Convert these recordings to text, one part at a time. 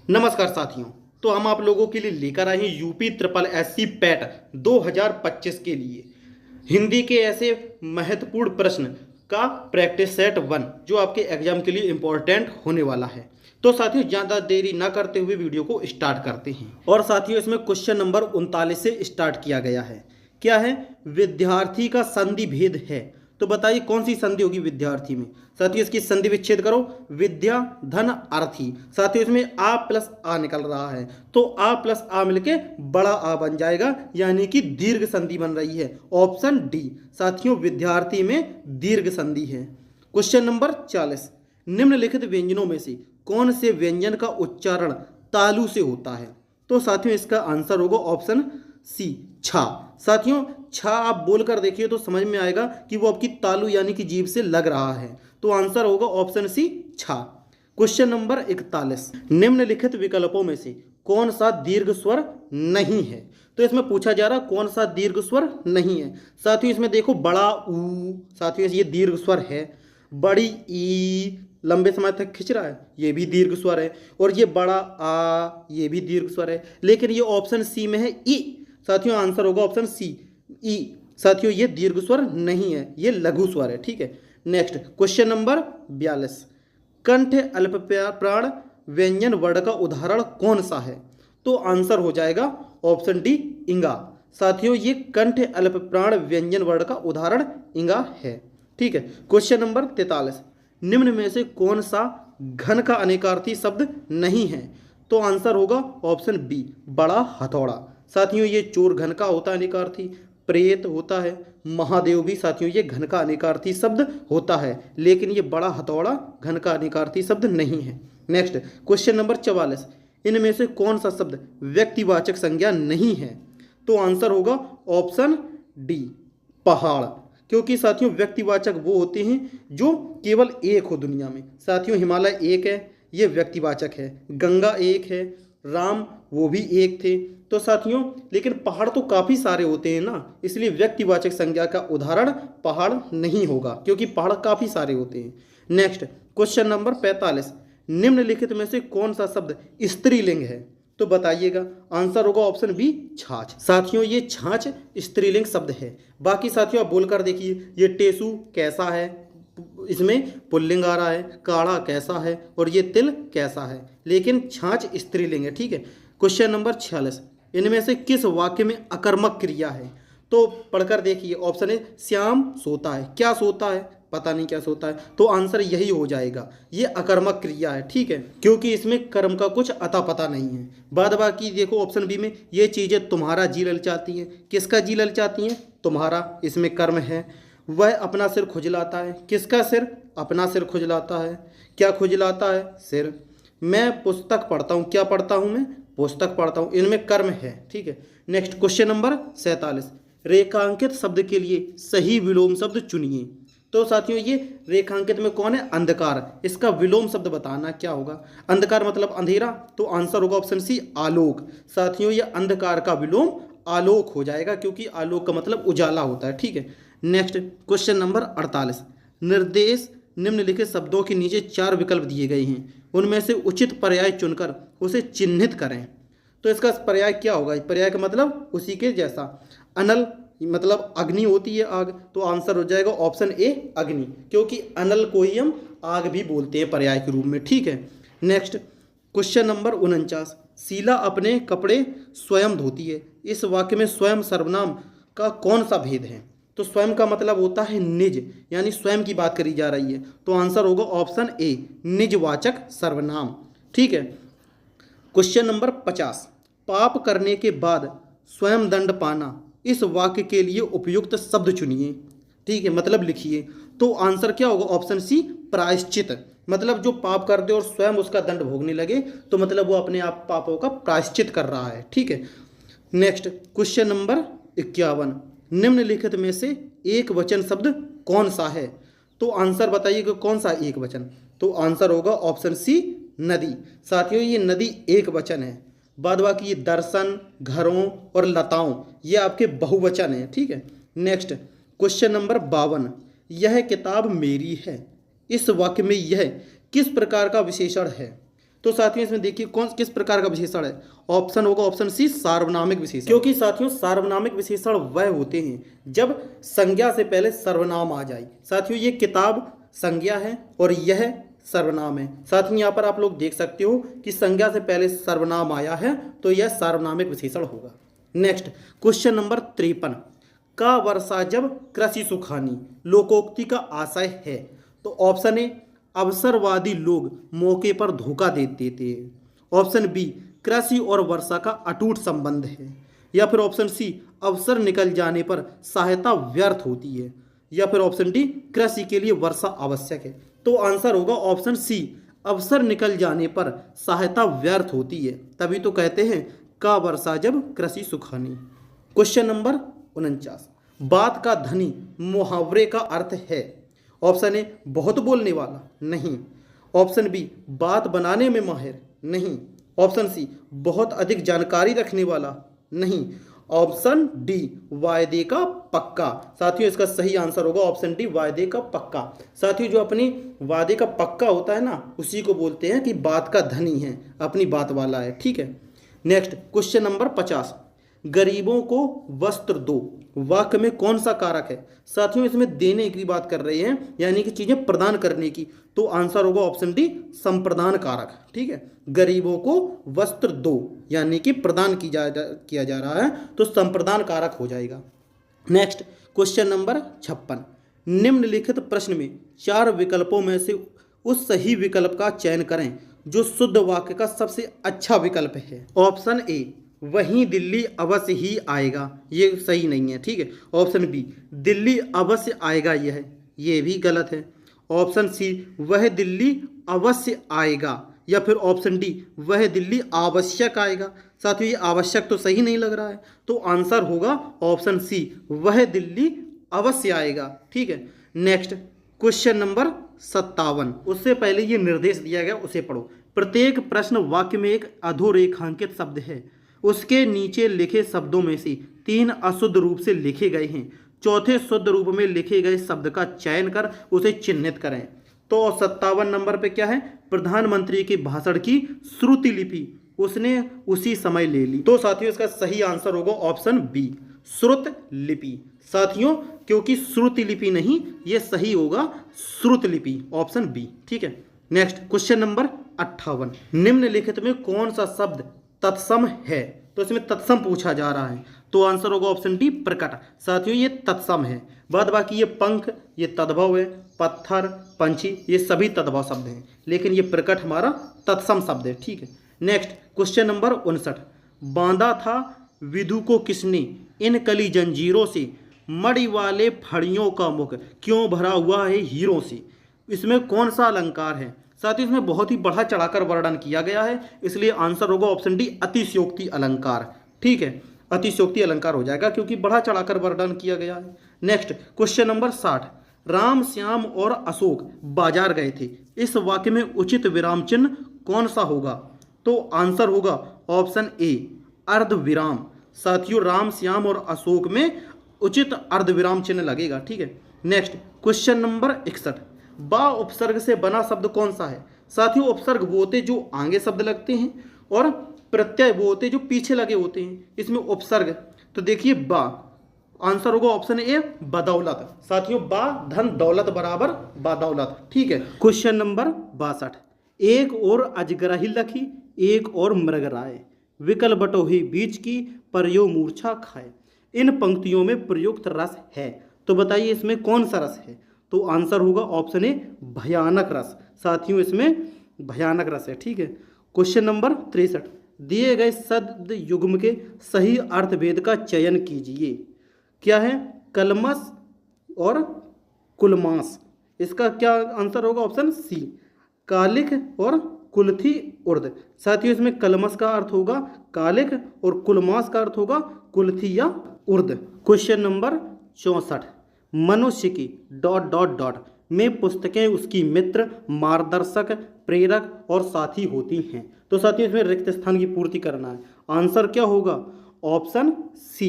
नमस्कार साथियों। तो हम आप लोगों के लिए लेकर आए हैं यूपी ट्रिपल एससी पैट 2025 के लिए हिंदी के ऐसे महत्वपूर्ण प्रश्न का प्रैक्टिस सेट 1 जो आपके एग्जाम के लिए इम्पोर्टेंट होने वाला है। तो साथियों ज़्यादा देरी ना करते हुए वीडियो को स्टार्ट करते हैं। और साथियों इसमें क्वेश्चन नंबर 39 से स्टार्ट किया गया है। क्या है? विद्यार्थी का संधि भेद है। तो बताइए कौन सी संधि होगी विद्यार्थी में। साथियों इसकी संधि विच्छेद करो। विद्या धन अर्थी। साथियों इसमें आ प्लस आ निकल रहा है तो आ प्लस आ मिलके बड़ा आ बन जाएगा, यानी कि दीर्घ संधि बन रही है। ऑप्शन डी साथियों विद्यार्थी में दीर्घ संधि है। क्वेश्चन नंबर 40, निम्नलिखित व्यंजनों में से कौन से व्यंजन का उच्चारण तालु से होता है। तो साथियों इसका आंसर होगा ऑप्शन सी छा। साथियों छा आप बोलकर देखिए तो समझ में आएगा कि वो आपकी तालु यानी कि जीभ से लग रहा है। तो आंसर होगा ऑप्शन सी छा। क्वेश्चन नंबर 41, निम्नलिखित विकल्पों में से कौन सा दीर्घ स्वर नहीं है। तो इसमें पूछा जा रहा कौन सा दीर्घ स्वर नहीं है। साथियों इसमें देखो बड़ा ऊ, साथियों ये दीर्घ स्वर है। बड़ी ई लंबे समय तक खिंच रहा है, ये भी दीर्घ स्वर है। और ये बड़ा आ, ये भी दीर्घ स्वर है। लेकिन ये ऑप्शन सी में है ई। साथियों आंसर होगा ऑप्शन सी ई। साथियों ये दीर्घ स्वर नहीं है, ये लघु स्वर है। ठीक है, नेक्स्ट क्वेश्चन नंबर 42, कंठ अल्प प्राण व्यंजन वर्ण का उदाहरण कौन सा है। तो आंसर हो जाएगा ऑप्शन डी इंगा। साथियों ये कंठ अल्प प्राण व्यंजन वर्ण का उदाहरण इंगा है। ठीक है, क्वेश्चन नंबर 43, निम्न में से कौन सा घन का अनेकार्थी शब्द नहीं है। तो आंसर होगा ऑप्शन बी बड़ा हथौड़ा। साथियों ये चोर घन का होता है अनेकार्थी, प्रेत होता है, महादेव भी साथियों ये घन का अनेकार्थी शब्द होता है, लेकिन ये बड़ा हथौड़ा घन का अनेकार्थी शब्द नहीं है। नेक्स्ट क्वेश्चन नंबर 44, इनमें से कौन सा शब्द व्यक्तिवाचक संज्ञा नहीं है। तो आंसर होगा ऑप्शन डी पहाड़, क्योंकि साथियों व्यक्तिवाचक वो होते हैं जो केवल एक हो दुनिया में। साथियों हिमालय एक है, ये व्यक्तिवाचक है। गंगा एक है, राम वो भी एक थे। तो साथियों लेकिन पहाड़ तो काफ़ी सारे होते हैं ना, इसलिए व्यक्तिवाचक संज्ञा का उदाहरण पहाड़ नहीं होगा, क्योंकि पहाड़ काफ़ी सारे होते हैं। नेक्स्ट क्वेश्चन नंबर 45, निम्नलिखित में से कौन सा शब्द स्त्रीलिंग है। तो बताइएगा, आंसर होगा ऑप्शन बी छाछ। साथियों ये छाछ स्त्रीलिंग शब्द है। बाकी साथियों आप बोलकर देखिए, ये टेसू कैसा है, इसमें पुल्लिंग आ रहा है, काढ़ा कैसा है, और ये तिल कैसा है, लेकिन छाछ स्त्रीलिंग है। ठीक है, क्वेश्चन नंबर 46, इनमें से किस वाक्य में अकर्मक क्रिया है। तो पढ़कर देखिए, ऑप्शन ए श्याम सोता है। क्या सोता है, पता नहीं क्या सोता है, तो आंसर यही हो जाएगा, ये अकर्मक क्रिया है। ठीक है, क्योंकि इसमें कर्म का कुछ अता पता नहीं है। बाद बाकी देखो ऑप्शन बी में, ये चीज़ें तुम्हारा जी ललचाती हैं। किसका जी ललचाती हैं, तुम्हारा, इसमें कर्म है। वह अपना सिर खुजलाता है। किसका सिर, अपना सिर खुजलाता है। क्या खुजलाता है, सिर। मैं पुस्तक पढ़ता हूँ। क्या पढ़ता हूँ मैं, पुस्तक पढ़ता हूँ, इनमें कर्म है। ठीक है, नेक्स्ट क्वेश्चन नंबर 47, रेखांकित शब्द के लिए सही विलोम शब्द चुनिए। तो साथियों ये रेखांकित में कौन है, अंधकार, इसका विलोम शब्द बताना क्या होगा। अंधकार मतलब अंधेरा, तो आंसर होगा ऑप्शन सी आलोक। साथियों ये अंधकार का विलोम आलोक हो जाएगा, क्योंकि आलोक का मतलब उजाला होता है। ठीक है, नेक्स्ट क्वेश्चन नंबर 48, निर्देश निम्नलिखित शब्दों के नीचे 4 विकल्प दिए गए हैं, उनमें से उचित पर्याय चुनकर उसे चिन्हित करें। तो इसका पर्याय क्या होगा, पर्याय का मतलब उसी के जैसा। अनल मतलब अग्नि होती है आग, तो आंसर हो जाएगा ऑप्शन ए अग्नि, क्योंकि अनल को ही हम आग भी बोलते हैं पर्याय के रूप में। ठीक है, नेक्स्ट क्वेश्चन नंबर 49, शीला अपने कपड़े स्वयं धोती है। इस वाक्य में स्वयं सर्वनाम का कौन सा भेद है। तो स्वयं का मतलब होता है निज, यानी स्वयं की बात करी जा रही है, तो आंसर होगा ऑप्शन ए निजवाचक सर्वनाम। ठीक है, क्वेश्चन नंबर 50, पाप करने के बाद स्वयं दंड पाना, इस वाक्य के लिए उपयुक्त शब्द चुनिए। ठीक है, मतलब लिखिए। तो आंसर क्या होगा, ऑप्शन सी प्रायश्चित, मतलब जो पाप कर दे और स्वयं उसका दंड भोगने लगे, तो मतलब वो अपने आप पापों का प्रायश्चित कर रहा है। ठीक है, नेक्स्ट क्वेश्चन नंबर 51, निम्नलिखित में से एक वचन शब्द कौन सा है। तो आंसर बताइए कि कौन सा एक वचन। तो आंसर होगा ऑप्शन सी नदी। साथियों ये नदी एक वचन है। बाद बाकी ये दर्शन, घरों और लताओं ये आपके बहुवचन हैं। ठीक है, नेक्स्ट क्वेश्चन नंबर 52, यह किताब मेरी है। इस वाक्य में यह किस प्रकार का विशेषण है। तो साथियों इसमें देखिए कौन किस प्रकार का विशेषण है। ऑप्शन होगा ऑप्शन सी सार्वनामिक विशेषण, क्योंकि साथियों सार्वनामिक विशेषण वह होते हैं जब संज्ञा से पहले सर्वनाम आ जाए। साथियों ये किताब संज्ञा है और यह सर्वनाम है। साथियों यहाँ पर आप लोग देख सकते हो कि संज्ञा से पहले सर्वनाम आया है तो यह सार्वनामिक विशेषण होगा। नेक्स्ट क्वेश्चन नंबर 53, का वर्षा जब कृषि सुखानी लोकोक्ति का आशय है। तो ऑप्शन ए अवसरवादी लोग मौके पर धोखा दे देते हैं। ऑप्शन बी कृषि और वर्षा का अटूट संबंध है। या फिर ऑप्शन सी अवसर निकल जाने पर सहायता व्यर्थ होती है। या फिर ऑप्शन डी कृषि के लिए वर्षा आवश्यक है। तो आंसर होगा ऑप्शन सी अवसर निकल जाने पर सहायता व्यर्थ होती है, तभी तो कहते हैं का वर्षा जब कृषि सुखानी। क्वेश्चन नंबर 49, बात का धनी मुहावरे का अर्थ है। ऑप्शन ए बहुत बोलने वाला, नहीं। ऑप्शन बी बात बनाने में माहिर, नहीं। ऑप्शन सी बहुत अधिक जानकारी रखने वाला, नहीं। ऑप्शन डी वायदे का पक्का। साथियों इसका सही आंसर होगा ऑप्शन डी वायदे का पक्का। साथियों जो अपनी वादे का पक्का होता है ना, उसी को बोलते हैं कि बात का धनी है, अपनी बात वाला है, ठीक है। नेक्स्ट क्वेश्चन नंबर 50, गरीबों को वस्त्र दो वाक्य में कौन सा कारक है। साथियों इसमें देने की बात कर रहे हैं, यानी कि चीजें प्रदान करने की, तो आंसर होगा ऑप्शन डी संप्रदान कारक, ठीक है। गरीबों को वस्त्र दो यानी कि प्रदान किया जा रहा है तो संप्रदान कारक हो जाएगा। नेक्स्ट क्वेश्चन नंबर 56, निम्नलिखित प्रश्न में 4 विकल्पों में से उस सही विकल्प का चयन करें जो शुद्ध वाक्य का सबसे अच्छा विकल्प है। ऑप्शन ए वहीं दिल्ली अवश्य ही आएगा, ये सही नहीं है, ठीक है। ऑप्शन बी दिल्ली अवश्य आएगा, ये भी गलत है। ऑप्शन सी वह दिल्ली अवश्य आएगा। या फिर ऑप्शन डी वह दिल्ली आवश्यक आएगा। साथियों ये आवश्यक तो सही नहीं लग रहा है, तो आंसर होगा ऑप्शन सी वह दिल्ली अवश्य आएगा, ठीक है। नेक्स्ट क्वेश्चन नंबर 57, उससे पहले ये निर्देश दिया गया उसे पढ़ो। प्रत्येक प्रश्न वाक्य में एक अधोरेखांकित शब्द है, उसके नीचे लिखे शब्दों में से 3 अशुद्ध रूप से लिखे गए हैं। चौथे शुद्ध रूप में लिखे गए शब्द का चयन कर उसे चिन्हित करें। तो 57 नंबर पे क्या है, प्रधानमंत्री के भाषण की श्रुति लिपि उसने उसी समय ले ली। तो साथियों इसका सही आंसर होगा ऑप्शन बी श्रुत लिपि। साथियों क्योंकि श्रुति लिपि नहीं, ये सही होगा श्रुत लिपि, ऑप्शन बी, ठीक है। नेक्स्ट क्वेश्चन नंबर 58, निम्नलिखित में कौन सा शब्द तत्सम है। तो इसमें तत्सम पूछा जा रहा है, तो आंसर होगा ऑप्शन डी प्रकट। साथियों ये तत्सम है, बाद बाकी ये पंख, ये तद्भव है, पत्थर, पंछी, ये सभी तद्भव शब्द हैं, लेकिन ये प्रकट हमारा तत्सम शब्द है, ठीक है। नेक्स्ट क्वेश्चन नंबर 59, बांधा था विधु को किसने इन कली जंजीरों से, मणि वाले फड़ियों का मुख क्यों भरा हुआ है हीरों से। इसमें कौन सा अलंकार है। साथ ही इसमें बहुत ही बढ़ा चढ़ाकर वर्णन किया गया है, इसलिए आंसर होगा ऑप्शन डी अतिशयोक्ति अलंकार, ठीक है। अतिशयोक्ति अलंकार हो जाएगा क्योंकि बढ़ा चढ़ाकर वर्णन किया गया है। Next question number 60, Ram Shyam और अशोक बाजार गए थे, इस वाक्य में उचित विराम चिन्ह कौन सा होगा। तो आंसर होगा ऑप्शन ए अर्ध विराम। साथियों राम श्याम और अशोक में उचित अर्ध विराम चिन्ह लगेगा, ठीक है। नेक्स्ट क्वेश्चन नंबर 61, बा उपसर्ग से बना शब्द कौन सा है। साथियों उपसर्ग वो होते जो आगे शब्द लगते हैं और प्रत्यय वो होते जो पीछे लगे होते हैं, इसमें उपसर्ग। तो देखिए बा, आंसर होगा ऑप्शन ए बदौलत। साथियों बा धन दौलत बराबर बदौलत, ठीक है। क्वेश्चन नंबर 62, एक और अजगराही लखी एक और मृगराय, विकल बटोही बीच की परयो मूर्छा खाए, इन पंक्तियों में प्रयुक्त रस है। तो बताइए इसमें कौन सा रस है। तो आंसर होगा ऑप्शन ए भयानक रस। साथियों इसमें भयानक रस है, ठीक है। क्वेश्चन नंबर 63, दिए गए शब्द युग्म के सही अर्थभेद का चयन कीजिए। क्या है, कलमस और कुलमास। इसका क्या आंसर होगा ऑप्शन सी कालिक और कुलथी उर्द। साथियों इसमें कलमस का अर्थ होगा कालिक और कुलमास का अर्थ होगा कुलथी या उर्द। क्वेश्चन नंबर 64, मनुष्य की ... में पुस्तकें उसकी मित्र, मार्गदर्शक, प्रेरक और साथी होती हैं। तो साथियों इसमें रिक्त स्थान की पूर्ति करना है। आंसर क्या होगा ऑप्शन सी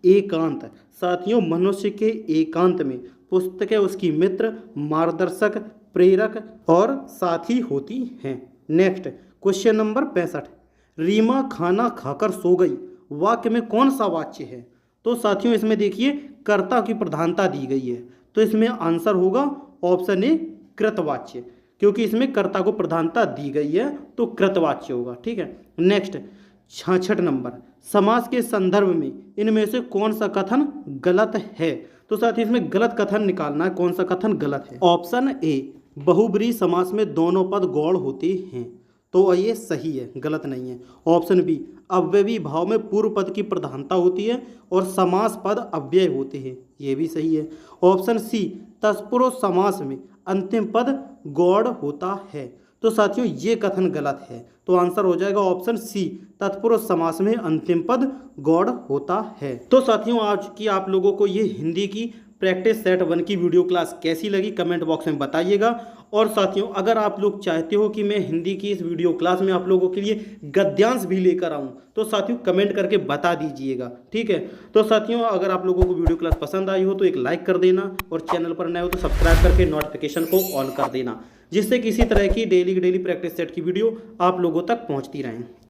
एकांत। साथियों मनुष्य के एकांत में पुस्तकें उसकी मित्र, मार्गदर्शक, प्रेरक और साथी होती हैं। नेक्स्ट क्वेश्चन नंबर 65, रीमा खाना खाकर सो गई, वाक्य में कौन सा वाच्य है? तो साथियों इसमें देखिए कर्ता की प्रधानता दी गई है, तो इसमें आंसर होगा ऑप्शन ए कृतवाच्य, क्योंकि इसमें कर्ता को प्रधानता दी गई है तो कृतवाच्य होगा। ठीक है, नेक्स्ट 66 नंबर, समास के संदर्भ में इनमें से कौन सा कथन गलत है? तो साथियों इसमें गलत कथन निकालना है, कौन सा कथन गलत है? ऑप्शन ए बहुब्रीहि समास में दोनों पद गौण होते हैं, तो ये सही है, गलत नहीं है। ऑप्शन बी अव्ययी भाव में पूर्व पद की प्रधानता होती है और समास पद अव्यय होते हैं, ये भी सही है। ऑप्शन सी तत्पुरुष समास में अंतिम पद गौण होता है, तो साथियों ये कथन गलत है, तो आंसर हो जाएगा ऑप्शन सी तत्पुरुष समास में अंतिम पद गौण होता है। तो साथियों आज की आप लोगों को ये हिंदी की प्रैक्टिस सेट 1 की वीडियो क्लास कैसी लगी कमेंट बॉक्स में बताइएगा। और साथियों अगर आप लोग चाहते हो कि मैं हिंदी की इस वीडियो क्लास में आप लोगों के लिए गद्यांश भी लेकर आऊं, तो साथियों कमेंट करके बता दीजिएगा। ठीक है, तो साथियों अगर आप लोगों को वीडियो क्लास पसंद आई हो तो एक लाइक कर देना, और चैनल पर नए हो तो सब्सक्राइब करके नोटिफिकेशन को ऑन कर देना, जिससे किसी तरह की डेली प्रैक्टिस सेट की वीडियो आप लोगों तक पहुँचती रहें।